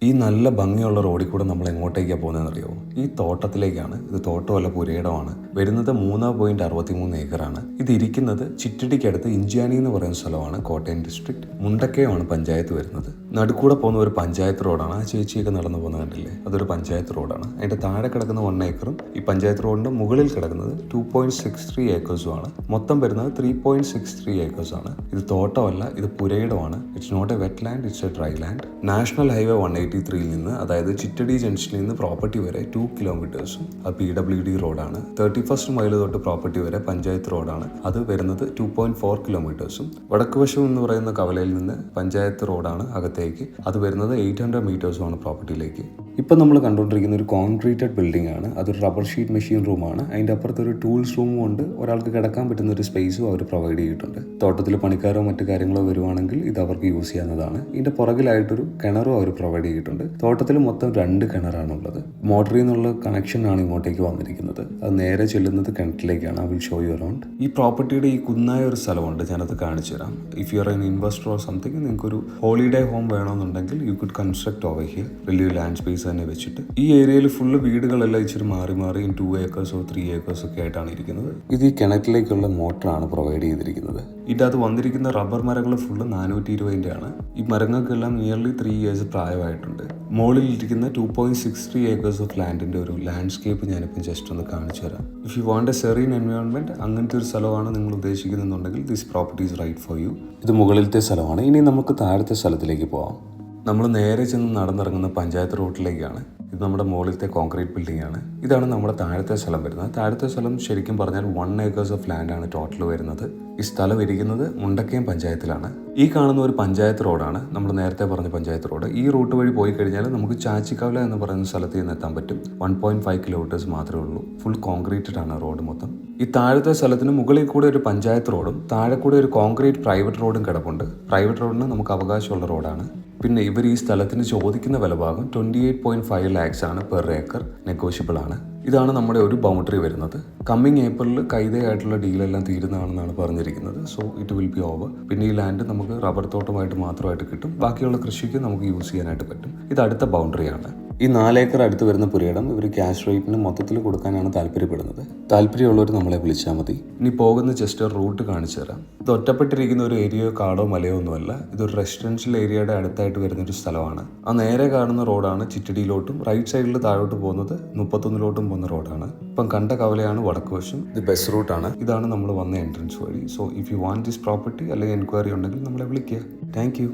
ഈ നല്ല ഭംഗിയുള്ള റോഡിൽ കൂടെ നമ്മൾ എങ്ങോട്ടേക്കാണ് പോകുന്നതെന്നറിയോ? ഈ തോട്ടത്തിലേക്കാണ്. ഇത് തോട്ടമല്ല, പുരയിടമാണ്. വരുന്നത് 3.63 ഏക്കറാണ്. ഇത് ഇരിക്കുന്നത് ചിറ്റടിക്കടുത്ത് ഇഞ്ചാനി എന്ന് പറയുന്ന സ്ഥലമാണ്, കോട്ടയം ഡിസ്ട്രിക്ട്. മുണ്ടക്കയമാണ് പഞ്ചായത്ത് വരുന്നത്. നടുക്കൂടെ പോകുന്ന ഒരു പഞ്ചായത്ത് റോഡാണ്. ആ ചേച്ചിയൊക്കെ നടന്നു പോകുന്നത് കണ്ടില്ലേ? അതൊരു പഞ്ചായത്ത് റോഡാണ്. അതിന്റെ താഴെ കിടക്കുന്ന 1 ഏക്കറും ഈ പഞ്ചായത്ത് റോഡിന്റെ മുകളിൽ കിടക്കുന്നത് 2.63 ഏക്കേഴ്സുമാണ്. മൊത്തം വരുന്നത് 3.63 ഏക്കേഴ്സാണ്. ഇത് തോട്ടമല്ല, ഇത് പുരയിടമാണ്. It's not a wet land, it's a dry land. National highway 183 നിന്ന്, അതായത് ചിറ്റടി ജംഗ്ഷനിൽ നിന്ന് പ്രോപ്പർട്ടി വരെ 2 കിലോമീറ്റേഴ്സും അത് PWD റോഡാണ്. 31st മൈൽ തൊട്ട് പ്രോപ്പർട്ടി വരെ പഞ്ചായത്ത് റോഡാണ്. അത് വരുന്നത് 2.4 കിലോമീറ്റേഴ്സും. വടക്കുവശം എന്ന് പറയുന്ന കവലയിൽ നിന്ന് പഞ്ചായത്ത് റോഡാണ് അകത്തേക്ക്. അത് വരുന്നത് 800 മീറ്റേഴ്സുമാണ് പ്രോപ്പർട്ടിയിലേക്ക്. ഇപ്പം നമ്മൾ കണ്ടുകൊണ്ടിരിക്കുന്ന ഒരു കോൺക്രീറ്റഡ് ബിൽഡിംഗ് ആണ്. അതൊരു റബ്ബർ ഷീറ്റ് മെഷീൻ റൂമാണ്. അതിൻ്റെ അപ്പുറത്ത് ഒരു ടൂൾസ് റൂമും ഉണ്ട്. ഒരാൾക്ക് കിടക്കാൻ പറ്റുന്ന ഒരു സ്പേസും അവർ പ്രൊവൈഡ് ചെയ്തിട്ടുണ്ട്. തോട്ടത്തിൽ പണിക്കാരോ മറ്റു കാര്യങ്ങളോ വരുവാണെങ്കിൽ ഇത് അവർക്ക് യൂസ് ചെയ്യാവുന്നതാണ്. ഇതിൻ്റെ പുറകിലായിട്ടൊരു കിണറും അവർ പ്രൊവൈഡ് ചെയ്തിട്ടുണ്ട്. തോട്ടത്തിൽ മൊത്തം 2 കിണറാണുള്ളത്. മോട്ടറിൽ നിന്നുള്ള കണക്ഷനാണ് ഇങ്ങോട്ടേക്ക് വന്നിരിക്കുന്നത്. അത് നേരെ ചെല്ലുന്നത് കിണറ്റിലേക്കാണ്. I will show you around. ഈ പ്രോപ്പർട്ടിയുടെ ഈ കുന്നായ ഒരു സ്ഥലമുണ്ട്, ഞാനത് കാണിച്ചു തരാം. If you are an investor or something, നിങ്ങൾക്കൊരു ഹോളിഡേ ഹോം വേണമെന്നുണ്ടെങ്കിൽ you could construct over here. വലിയൊരു ലാൻഡ് സ്പേസ് തന്നെ വെച്ചിട്ട്. ഈ ഏരിയയിൽ ഫുള്ള് വീടുകളെല്ലാം ഇച്ചിരി മാറി 2 ഏക്കേഴ്സോ 3 ഏക്കേഴ്സോ ഒക്കെ ആയിട്ടാണ് ഇരിക്കുന്നത്. ഇത് ഈ കിണറ്റിലേക്കുള്ള മോട്ടറാണ് പ്രൊവൈഡ് ചെയ്തിരിക്കുന്നത്. ഇതിനകത്ത് വന്നിരിക്കുന്ന റബ്ബർ മരങ്ങൾ ഫുള്ള് 420 ആണ്. ഈ മരങ്ങൾക്കെല്ലാം നിയർലി 3 ഇയേഴ്സ് പ്രായമായിട്ടുണ്ട്. മുകളിൽ ഇരിക്കുന്ന 2.63 ഏക്കേഴ്സ് ഓഫ് ലാൻഡിന്റെ ഒരു ലാൻഡ്സ്കേപ്പ് ഞാനിപ്പോൾ ജസ്റ്റ് ഒന്ന് കാണിച്ചു തരാം. If you want a serene environment, അങ്ങനത്തെ ഒരു സ്ഥലമാണ് നിങ്ങൾ ഉദ്ദേശിക്കുന്നുണ്ടെങ്കിൽ this property is right for you. ഇത് മുകളിലത്തെ സ്ഥലമാണ്. ഇനി നമുക്ക് താഴത്തെ സ്ഥലത്തിലേക്ക് പോവാം. നമ്മൾ നേരെ ചെന്ന് നടന്നിറങ്ങുന്ന പഞ്ചായത്ത് റോഡിലേക്കാണ്. ഇത് നമ്മുടെ മുകളിലത്തെ കോൺക്രീറ്റ് ബിൽഡിംഗ് ആണ്. ഇതാണ് നമ്മുടെ താഴത്തെ സ്ഥലം വരുന്നത്. താഴത്തെ സ്ഥലം ശരിക്കും പറഞ്ഞാൽ 1 ഏക്കേഴ്സ് ഓഫ് ലാൻഡാണ് ടോട്ടൽ വരുന്നത്. ഈ സ്ഥലം ഇരിക്കുന്നത് മുണ്ടക്കയം പഞ്ചായത്തിലാണ്. ഈ കാണുന്ന ഒരു പഞ്ചായത്ത് റോഡാണ്, നമ്മൾ നേരത്തെ പറഞ്ഞ പഞ്ചായത്ത് റോഡ്. ഈ റൂട്ട് വഴി പോയി കഴിഞ്ഞാൽ നമുക്ക് ചാച്ചിക്കവല എന്ന് പറയുന്ന സ്ഥലത്ത് നിന്ന് എത്താൻ പറ്റും. 1.5 കിലോമീറ്റേഴ്സ് മാത്രമേ ഉള്ളൂ. ഫുൾ കോൺക്രീറ്റഡ് ആണ് റോഡ് മൊത്തം. ഈ താഴത്തെ സ്ഥലത്തിന് മുകളിൽ കൂടെ ഒരു പഞ്ചായത്ത് റോഡും താഴെ കൂടെ ഒരു കോൺക്രീറ്റ് പ്രൈവറ്റ് റോഡും കിടപ്പുണ്ട്. പ്രൈവറ്റ് റോഡിന് നമുക്ക് അവകാശമുള്ള റോഡാണ്. പിന്നെ ഇവർ ഈ സ്ഥലത്തിന് ചോദിക്കുന്ന വിലഭാഗം 28.5 lakhs ആണ് പെർ ഏക്കർ. നെഗോഷ്യബിൾ ആണ്. ഇതാണ് നമ്മുടെ ഒരു ബൗണ്ടറി വരുന്നത്. കമ്മിങ് ഏപ്രിലിൽ കൈതയായിട്ടുള്ള ഡീലെല്ലാം തീരുന്നതാണെന്നാണ് പറഞ്ഞിരിക്കുന്നത്. So it will be over. പിന്നെ ഈ ലാൻഡ് നമുക്ക് റബ്ബർ തോട്ടമായിട്ട് മാത്രമായിട്ട് കിട്ടും. ബാക്കിയുള്ള കൃഷിക്ക് നമുക്ക് യൂസ് ചെയ്യാനായിട്ട് പറ്റും. ഇത് അടുത്ത ബൗണ്ടറിയാണ്. ഈ 4 ഏക്കർ അടുത്ത് വരുന്ന പുരയിടം ഇവർ ക്യാഷ് റേറ്റിന് മൊത്തത്തിൽ കൊടുക്കാനാണ് താല്പര്യപ്പെടുന്നത്. താല്പര്യമുള്ളവർ നമ്മളെ വിളിച്ചാൽ മതി. ഇനി പോകുന്ന ജസ്റ്റ് റൂട്ട് കാണിച്ചു തരാം. ഇത് ഒറ്റപ്പെട്ടിരിക്കുന്ന ഒരു ഏരിയയോ കാടോ മലയോ ഒന്നുമല്ല. ഇതൊരു റെസിഡൻഷ്യൽ ഏരിയയുടെ അടുത്തായിട്ട് വരുന്നൊരു സ്ഥലമാണ്. ആ നേരെ കാണുന്ന റോഡാണ് ചിറ്റടിയിലോട്ടും, റൈറ്റ് സൈഡിൽ താഴോട്ട് പോകുന്നത് 31 പോകുന്ന റോഡാണ്. ഇപ്പം കണ്ട കവലയാണ് വടക്കുവശം. ഇത് ബസ് റൂട്ടാണ്. ഇതാണ് നമ്മൾ വന്ന എൻട്രൻസ് വഴി. So if you want this property അല്ലെങ്കിൽ എൻക്വയറി ഉണ്ടെങ്കിൽ നമ്മളെ വിളിക്കുക. Thank you.